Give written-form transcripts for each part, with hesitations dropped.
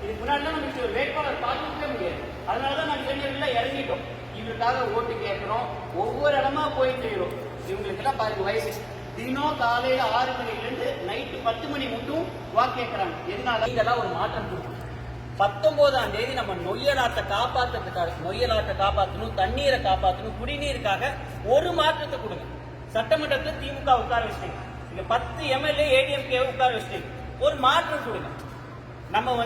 இதுக்கு முன்னாடி நம்ம ஒரு வேட்பாளர் பார்த்துக்கவே முடியாது. அதனாலதான் நாங்கள் இளைஞர்கள் இறங்கிட்டோம். இவங்களுக்காக ஓட்டு கேட்கிறோம், ஒவ்வொரு இடமா போய் செய்யறோம். இவங்களுக்கு எல்லாம் பாருங்க வயசு தினம் காலையில 6 மணிலிருந்து நைட்டு 10 மணி மட்டும் வாக்கு கேட்கறாங்க. எதனால இதெல்லாம் ஒரு மாற்றம் கொடுக்கணும். 19ஆம் தேதி நம்ம நொய்யலாட்டை காப்பாற்றுறதுக்காக, நொய்யலாட்டை காப்பாற்றணும், தண்ணீரை காப்பாற்றணும், குடிநீருக்காக ஒரு மாற்றத்தை கொடுங்க. சட்டமன்றத்தில் திமுக உட்கார வச்சிட்டீங்க, இங்க 10 எம்எல்ஏ ஏடிஎம்கே உட்கார வச்சிட்டீங்க, ஒரு மாற்றம் கொடுங்க. நம்ம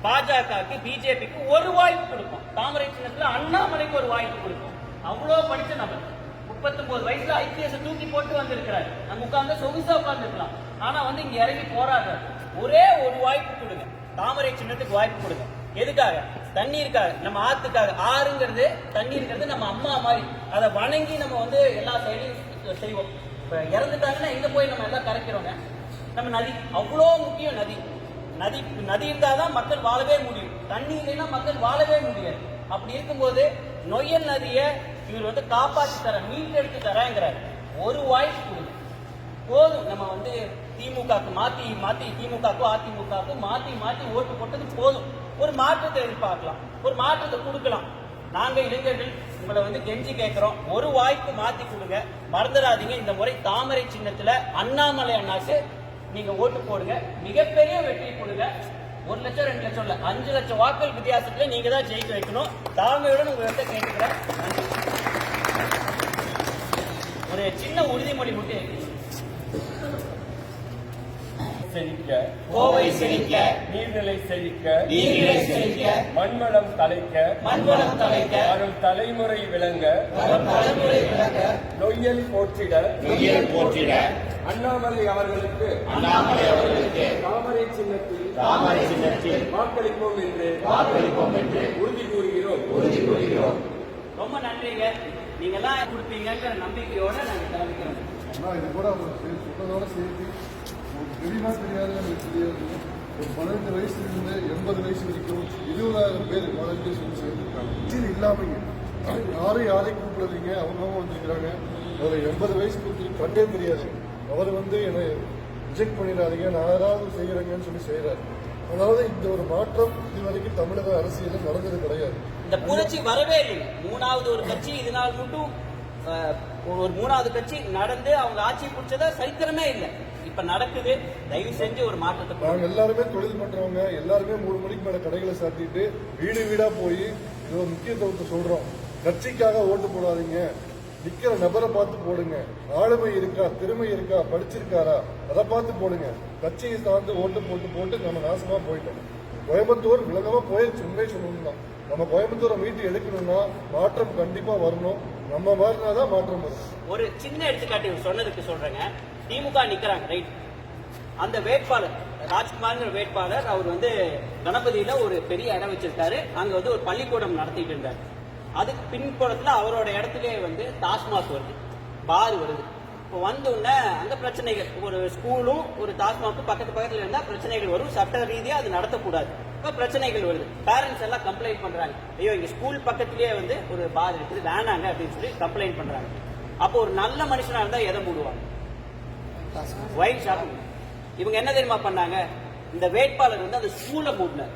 பாஜகவுக்கு பிஜேபிக்கு ஒரு வாய்ப்பு கொடுப்போம். தாமரை சின்னத்துல அண்ணாமலைக்கு ஒரு வாய்ப்பு கொடுப்போம். அவ்வளவு படிச்ச நபர் 39 வயசுல ஐபிஎஸ் தூக்கி போட்டு வந்திருக்கிறாரு. நம்ம உட்கார்ந்து சொகுசா உட்கார்ந்துருக்கலாம். ஆனா இங்க இறங்கி போராடுறாரு. ஒரே ஒரு வாய்ப்பு கொடுங்க, தாமரை சின்னத்துக்கு வாய்ப்பு கொடுங்க. எதுக்காக? தண்ணீருக்காக, நம்ம ஆத்துக்காக. ஆறுங்கிறது தண்ணீருங்கிறது நம்ம அம்மா மாதிரி, அதை வணங்கி நம்ம எல்லா செயலையும் செய்வோம். இப்ப இறந்துட்டாங்கன்னா எங்க போய் நம்ம எல்லாம் கரைக்கிறோங்க? நம்ம நதி அவ்வளோ முக்கியம். நதி இருந்தாதான் மக்கள் வாழவே முடியும். தண்ணி இல்லைன்னா மக்கள் வாழவே முடியாது. அப்படி இருக்கும்போது நொய்யல் நதியை இவர் காப்பாற்றி தர, மீட்டெடுத்து தரங்கிறார். ஒரு வாய்ப்பு கொடுங்க போதும். நம்ம திமுகவுக்கு மாத்தி திமுகவுக்கும் அதிமுகவுக்கும் மாத்தி ஓட்டு போட்டது போதும். ஒரு மாற்றத்தை எதிர்பார்க்கலாம், ஒரு மாற்றத்தை கொடுக்கலாம். நாங்க இளைஞர்கள் உங்களை கெஞ்சி கேட்கிறோம், ஒரு வாய்ப்பு மாத்தி கொடுங்க. மறந்துடாதீங்க, இந்த முறை தாமரை சின்னத்துல அண்ணாமலை அண்ணாக்கு நீங்க ஓட்டு போடுங்க. மிகப்பெரிய வெற்றி கொடுங்க. 1 லட்சம் 2 லட்சம் இல்ல, 5 லட்சம் வாக்குகள் வித்தியாசத்துல நீங்க தான் ஜெயிக்க வைக்கணும். தாழ்மையுடன் உங்கள்கிட்ட கேட்டுக்கிறேன். ஒரு சின்ன உறுதிமொழி மட்டும் செழிக்க, கோவை செழிக்க, நீர்நிலை செழிக்க, மண்வளம் தலைக்க, வரும் தலைமுறை விளங்க, நொய்யல் போற்றிட, அண்ணாமலை அவர்களுக்கு தாமரை சின்னத்தில் வாக்களிப்போம் என்று உறுதி கூறுகிறோம். ரொம்ப நன்றிங்க. நீங்க எல்லாம் கொடுப்பீங்கிற நம்பிக்கையோட நாங்க தெரிவிக்கிறோம். இது கூட சொன்னதோட சேர்த்து தெரியுமா தெரியாது எனக்கு தெரியாது. ஒரு 15 வயசுலேருந்து 80 வயசு வரைக்கும் 20,000 பேர் வாலண்டியர்ஸ் சேர்ந்துருக்காங்க. இது இல்லாமல் யாரையும் கூப்பிடுறீங்க, அவங்க வந்துருக்கிறாங்க. அதில் 80 வயசு கொடுத்து கண்டே தெரியாது. அவர் என்னை ரிஜெக்ட் பண்ணிடாதீங்க, நான் யாராவது செய்கிறேங்கன்னு சொல்லி செய்கிறாரு. அதாவது இந்த ஒரு மாற்றம் இதுவரைக்கும் தமிழக அரசியலில் நடந்தது கிடையாது. இந்த புரட்சி வரவே இல்லை. 3வது ஒரு கட்சி இதனால் மட்டும் ஒரு 3வது கட்சி நடந்து அவங்க ஆட்சி பிடிச்சத சரித்திரமே இல்லை. இப்ப நடக்குது. தயவு செஞ்சு ஒரு மாற்றத்தை. நாங்க எல்லாருமே தொழில் பண்றவங்க, எல்லாருமே 3 மணிக்கு மேல கடைகளை சாத்திட்டு வீடு வீடா போய் இது ஒரு முக்கியத்துவத்தை சொல்றோம். கட்சிக்காக ஓட்டு போடாதீங்க, நிக்கிற நபரை பார்த்து போடுங்க. ஆளுமை இருக்கா, திறமை இருக்கா, படிச்சிருக்காரா, அதை பார்த்து போடுங்க. கட்சியை சார்ந்து ஓட்டு போட்டு நம்ம நாசமா போயிட்டோம். கோயம்புத்தூர் விலகமா போயிடுச்சு. உண்மை சொல்லணும், நம்ம கோயம்புத்தூரை மீட்டு எடுக்கணும்னா மாற்றம் கண்டிப்பா வரணும். நம்ம மாறினாதான் மாற்றம் வரும். ஒரு சின்ன எடுத்துக்காட்டு சொன்னதுக்கு சொல்றேங்க. திமுக நிக்கிறாங்க, ரைட். அந்த வேட்பாளர் ராஜ்குமார் வேட்பாளர் அவர் கணபதியில ஒரு பெரிய இடம் வச்சிருக்காரு. அங்க ஒரு பள்ளிக்கூடம் நடத்திட்டு இருந்தார். அதுக்கு பின்புறத்துல அவரோட இடத்துலயே டாஸ்மாக் வருது, பார் வருது. இப்போ உடனே அங்க பிரச்சனைகள், ஒரு ஸ்கூலும் ஒரு டாஸ்மாக்கும் பக்கத்துல இருந்தா பிரச்சனைகள் வரும். சட்ட ரீதியா அது நடத்தக்கூடாது. இப்ப பிரச்சனைகள் வருது. பேரண்ட்ஸ் எல்லாம் கம்ப்ளைண்ட் பண்றாங்க, ஐயோ இங்க ஸ்கூல் பக்கத்திலேயே ஒரு பார் இருக்குது, வேணாங்க அப்படின்னு சொல்லி கம்ப்ளைண்ட் பண்றாங்க. அப்போ ஒரு நல்ல மனுஷனா இருந்தா எதை மூடுவாங்க? Wine shop. இவங்க என்ன தெரியுமா பண்ணாங்க? இந்த வேட்பாளர் அந்த ஸ்கூலை மூடினார்.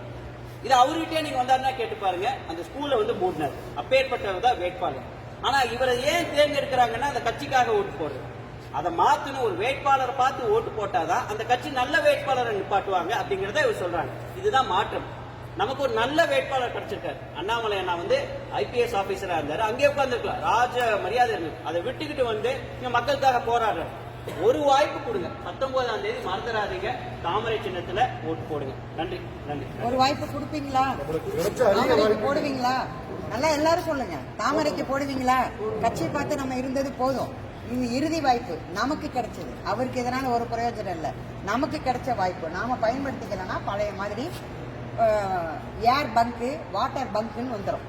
இது அவர்கிட்டயே நீங்க வந்தாருன்னா கேட்டு பாருங்க. அந்த ஸ்கூலை மூடினார். அப்பேற்பட்டவர் தான் வேட்பாளர். ஆனா இவரை ஏன் தேர்ந்தெடுக்கிறாங்கன்னா அந்த கட்சிக்காக ஓட்டு போடுறது. அதை மாத்தணும். ஒரு வேட்பாளரை பார்த்து ஓட்டு போட்டாதான் அந்த கட்சி நல்ல வேட்பாளரை நிப்பாட்டுவாங்க அப்படிங்கறத இவர் சொல்றாங்க. இதுதான் மாற்றம். நமக்கு ஒரு நல்ல வேட்பாளர் கிடைச்சிருக்காரு. அண்ணாமலை அண்ணா ஐபிஎஸ் ஆபீசரா இருந்தாரு, அங்கே உட்கார்ந்துருக்கலாம், ராஜ மரியாதை இருக்கு. அதை விட்டுக்கிட்டு இங்க மக்களுக்காக போராடுறாரு. ஒரு வாய்ப்பு கொடுங்க. 19ஆம் தேதி மறந்துடாதீங்க, தாமரை சின்னத்துல ஓட்டு போடுங்க. நன்றி. ஒரு வாய்ப்பு கொடுப்பீங்களா? தாமரைக்கு போடுவீங்களா? நல்லா எல்லாரும் சொல்லுங்க. தாமரைக்கு போடுவீங்களா? கட்சியை பார்த்து நம்ம இருந்தது போதும். இது இறுதி வாய்ப்பு நமக்கு கிடைச்சது. அவருக்கு எதனால ஒரு பிரயோஜனம் இல்லை. நமக்கு கிடைச்ச வாய்ப்பு நாம பயன்படுத்திக்கலன்னா பழைய மாதிரி ஏர் பங்கு, வாட்டர் பங்குன்னு வந்துடும்.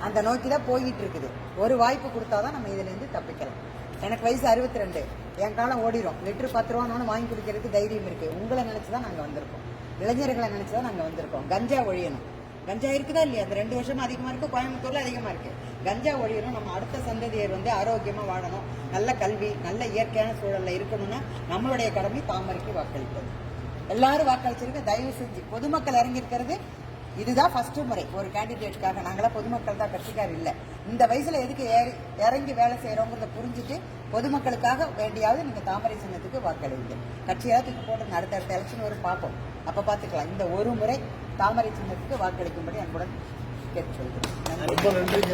அந்த நோக்கி தான் போய்கிட்டு இருக்குது. ஒரு வாய்ப்பு கொடுத்தாதான் நம்ம இதுல இருந்து தப்பிக்கலாம். எனக்கு வயசு 62. என் காலம் ஓடிடும். லிட்டரு 10 ரூபான்னு வாங்கி குடிக்கிறதுக்கு தைரியம் இருக்கு. உங்களை நினைச்சுதான் நாங்க வந்திருக்கோம். இளைஞர்களை நினைச்சுதான் நாங்க வந்திருக்கோம். கஞ்சா ஒழியணும். கஞ்சா இருக்குதா இல்லையா? அந்த 2 வருஷமா அதிகமா இருக்கு, கோயம்புத்தூர்ல அதிகமா இருக்கு. கஞ்சா ஒழியணும். நம்ம அடுத்த சந்ததியர் ஆரோக்கியமா வாழணும், நல்ல கல்வி, நல்ல இயற்கையான சூழல்ல இருக்கணும்னா நம்மளுடைய கடமை தாமரைக்கு வாக்களிப்பது. எல்லாரும் வாக்களிச்சிருக்க. தயவு செஞ்சு பொதுமக்கள் இறங்கி இருக்கிறது இதுதான் ஃபர்ஸ்ட் முறை ஒரு கேண்டிடேட்டுக்காக. நாங்களாம் பொதுமக்கள் தான், கட்சிக்கார் இல்லை. இந்த வயசுல எதுக்கு இறங்கி வேலை செய்யறோங்கிறத புரிஞ்சுட்டு பொதுமக்களுக்காக வேண்டியாவது நீங்க தாமரை சின்னத்துக்கு வாக்களிங்க. கட்சியாவது தூக்கி போட்டு அடுத்தடுத்த எலெக்ஷன் வரும் பார்ப்போம், அப்ப பாத்துக்கலாம். இந்த ஒரு முறை தாமரை சின்னத்துக்கு வாக்களிக்கும்படி அன்புடன் கேட்டு சொல்கிறேன். ரொம்ப நன்றிங்க.